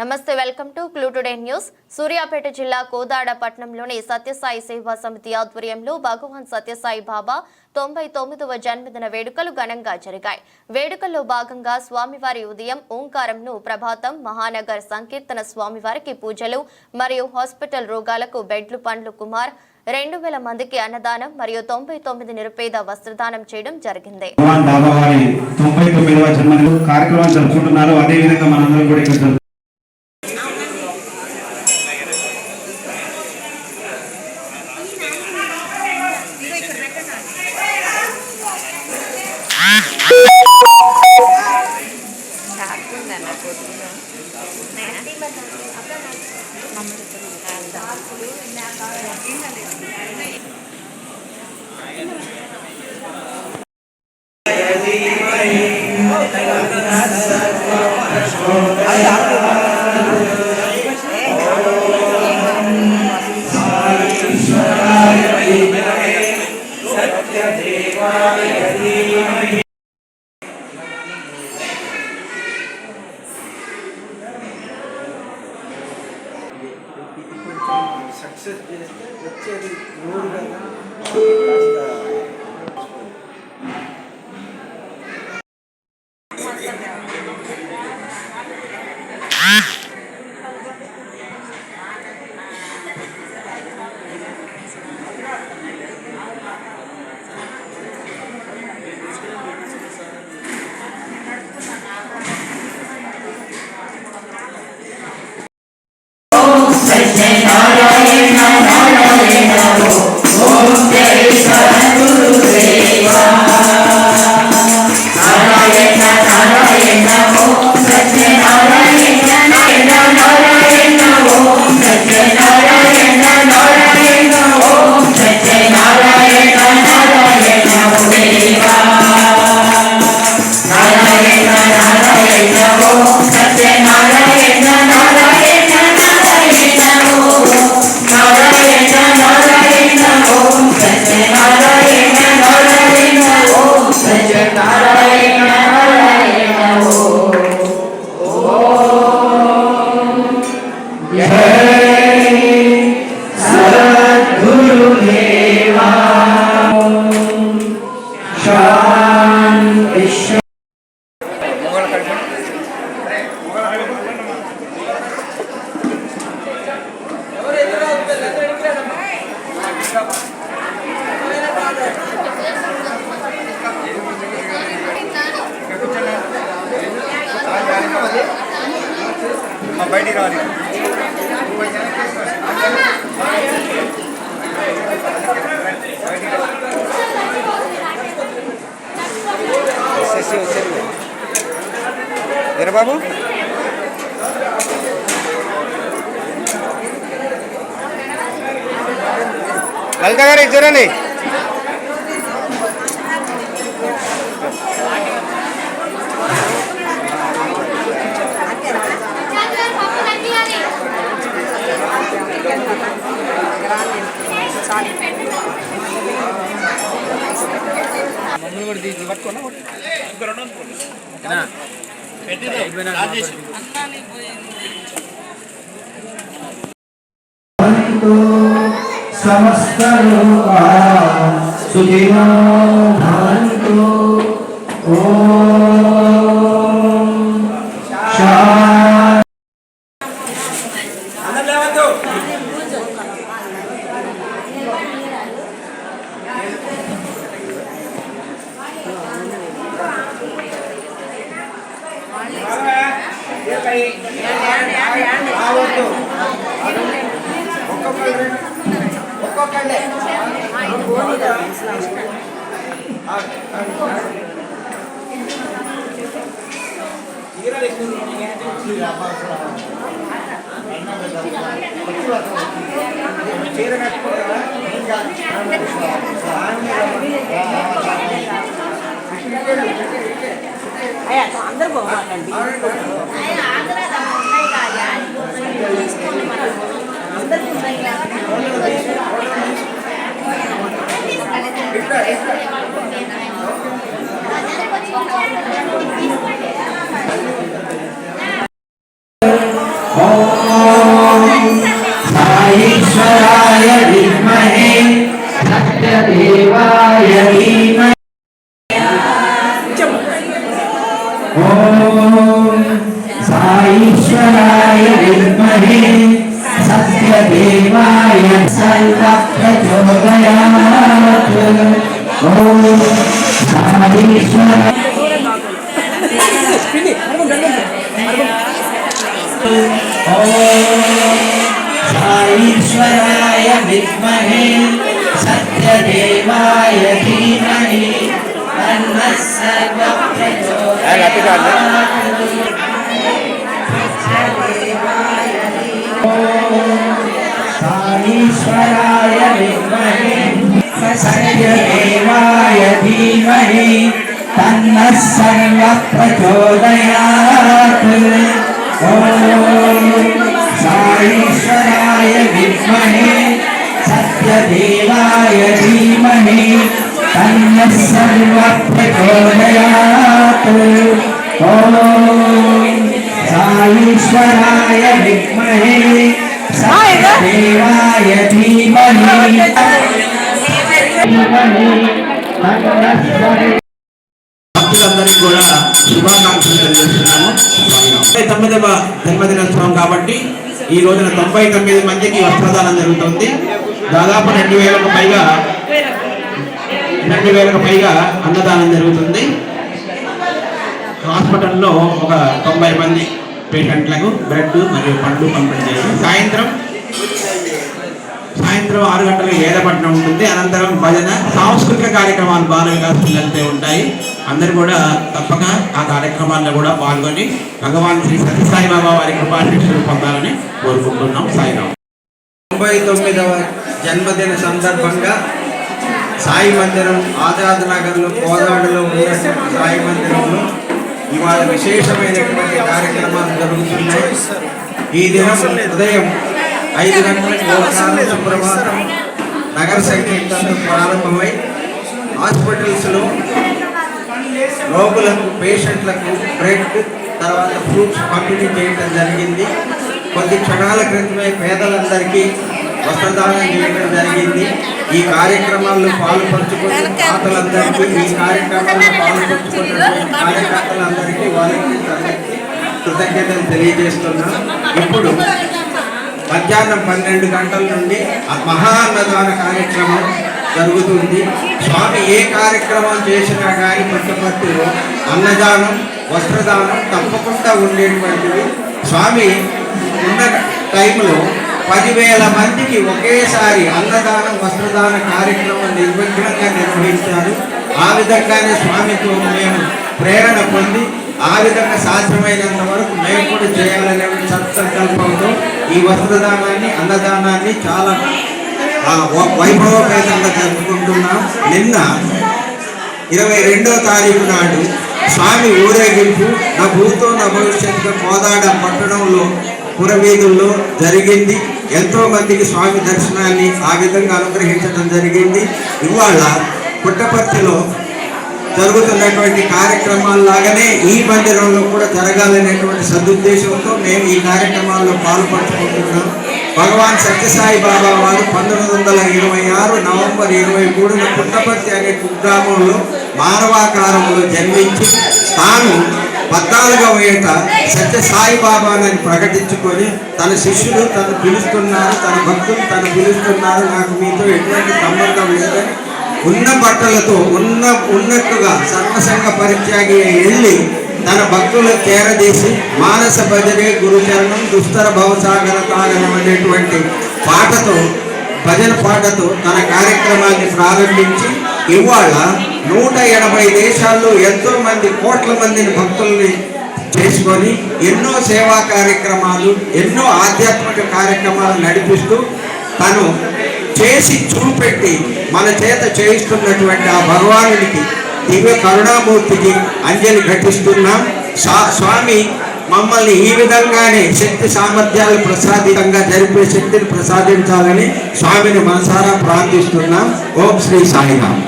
నమస్తే, welcome to clue today news. Suryapet జిల్లా కోదాడ పట్టణంలోని సత్యసాయి సేవా సమితి ఆధ్వర్యంలో భగవాన్ సత్యసాయి బాబా 99వ జన్మదిన వేడుకలు ఘనంగా జరిగాయి. వేడుకల్లో భాగంగా స్వామివారి ఉదయం ఓంకారంను, ప్రభాతం, మహానగర్ సంకీర్తన, స్వామివారికి పూజలు మరియు హాస్పిటల్ రోగాలకు బెడ్లు, పండ్లు కుమార్ 2000 మందికి అన్నదానం మరియు 99 నిరుపేద వస్త్రదానం చేయడం జరిగింది. సక్సెస్ చేస్తే వచ్చేది నూరు కదా బయటికి రావాలి. ఎరా బాబు లలిత గారు ఇచ్చారండి. మమ్మల్ని కూడా తీసి పట్టుకున్నా సమస్త సుఖినో భవంతు. అందరూ బాగుండండి. साईश्वराय विद्महे सत्यदेवाय धीमहि ॐ साईश्वराय विद्महे सत्यदेवाय सर्वप्रचोदयात् ॐ साईश्वराय साईश्वराय विद्महे सत्यदेवाय धीमहि तन्नः सर्वप्रचोदयात् साईश्वराय विद्महे सत्यदेवाय धीमहि तन्नः सर्वप्रचोदयात् ॐ साईश्वराय विद्महे सत्यदेवाय धीमहि तन्नः सर्वप्रचोदयात् ॐ साईश्वराय विद्महे सत्यदेवाय धीमहि భక్తులందరికీ కూడా శుభాకాంక్షలు తెలియజేస్తున్నాము. 99వ జన్మదినోత్సవం కాబట్టి ఈ రోజున 99 మందికి వస్త్రదానం జరుగుతుంది. దాదాపు 2000కు పైగా అన్నదానం జరుగుతుంది. హాస్పిటల్లో ఒక 90 మంది పేషెంట్లకు బ్రెడ్ మరియు పండ్లు పంపిణీ చేసి సాయంత్రం 6 గంటలకు వేదపట్నం ఉంటుంది. అనంతరం భజన సాంస్కృతిక కార్యక్రమాలు బాల వికాస్ పిల్లలతో ఉంటాయి. అందరూ కూడా తప్పక ఆ కార్యక్రమాల్లో కూడా పాల్గొని భగవాన్ శ్రీ సత్యసాయి బాబా వారి కృపాశిక్షలు పొందాలని కోరుకుంటున్నాం. సాయిరాం. 99వ జన్మదిన సందర్భంగా సాయి మందిరం ఆజాద్ నగర్లో కోదాడలో ఉన్న సాయి మందిరంలో ఇవాళ విశేషమైనటువంటి కార్యక్రమాలు జరుగుతున్నాయి. ఈ దినం ఉదయం 5 గంటలకు ఓంకారం సుప్రభాతం నగర సంకీర్తనలు ప్రారంభమై హాస్పిటల్స్లో రోగులకు పేషెంట్లకు బ్రెడ్ తర్వాత ఫ్రూట్స్ పంపిణీ చేయడం జరిగింది. కొద్ది క్షణాల క్రితమే పేదలందరికీ వస్త్రదానం చేయడం జరిగింది. ఈ కార్యక్రమాల్లో పాల్పంచుకున్న దాతలందరికీ ఈ కార్యక్రమాల్లో పాల్పంచుకున్న కార్యకర్తలందరికీ వారికి కృతజ్ఞతలు తెలియజేస్తున్నాం. ఇప్పుడు మధ్యాహ్నం 12 గంటల నుండి మహా అన్నదాన కార్యక్రమం జరుగుతుంది. స్వామి ఏ కార్యక్రమం చేసినా కానీ పుట్టపర్తిలో అన్నదానం వస్త్రదానం తప్పకుండా ఉండేటువంటిది. స్వామి ఉన్న టైంలో 10,000 మందికి ఒకేసారి అన్నదానం వస్త్రదాన కార్యక్రమం నిర్విఘ్నంగా నిర్వహించారు. ఆ విధంగానే స్వామితో మేము ప్రేరణ పొంది ఆ విధంగా సాధ్యమైనంత వరకు మేము కూడా చేయాలనే సత్సంకల్పంతో ఈ వస్త్రదానాన్ని అన్నదానాన్ని చాలా వైభవపేతంగా జరుపుకుంటున్నాం. నిన్న 22వ తారీఖు నాడు స్వామి ఊరేగింపు నా భూతో నా భవిష్యత్తుగా కోదాడ పట్టణంలో పురవీధుల్లో జరిగింది. ఎంతో మందికి స్వామి దర్శనాన్ని ఆ విధంగా అనుగ్రహించడం జరిగింది. ఇవాళ పుట్టపర్తిలో జరుగుతున్నటువంటి కార్యక్రమాల్లాగానే ఈ మందిరంలో కూడా జరగాలనేటువంటి సదుద్దేశంతో మేము ఈ కార్యక్రమాల్లో పాల్పంచుకుంటున్నాం. భగవాన్ సత్యసాయి బాబా వారు 1926 నవంబర్ 23న పుట్టపర్తి అనే కుగ్రామంలో మానవాకారంలో జన్మించి తాను 14వ ఏట సత్యసాయి బాబానని ప్రకటించుకొని తన శిష్యులు తను పిలుస్తున్నారు, తన భక్తులు తను పిలుస్తున్నారు, నాకు మీతో ఎటువంటి సంబంధం లేదని ఉన్న బట్టలతో ఉన్నట్టుగా సర్వసంగ పరిత్యాగి వెళ్ళి తన భక్తులు చేరదీసి మానస భజనే గురుచరణం దుస్తర భవసాగర తాగనం అనేటువంటి పాటతో భజన పాటతో తన కార్యక్రమాన్ని ప్రారంభించి ఇవాళ 180 దేశాల్లో ఎంతో మంది కోట్ల మందిని భక్తుల్ని చేసుకొని ఎన్నో సేవా కార్యక్రమాలు ఎన్నో ఆధ్యాత్మిక కార్యక్రమాలు నడిపిస్తూ తను చేసి చూపెట్టి మన చేత చేయిస్తున్నటువంటి ఆ భగవానుడికి దివ్య కరుణామూర్తికి అంజలి ఘటిస్తున్నాం. స్వామి మమ్మల్ని ఈ విధంగానే శక్తి సామర్థ్యాలు ప్రసాదితంగా జరిపే శక్తిని ప్రసాదించాలని స్వామిని మనసారా ప్రార్థిస్తున్నాం. ఓం శ్రీ సాయిరామ్.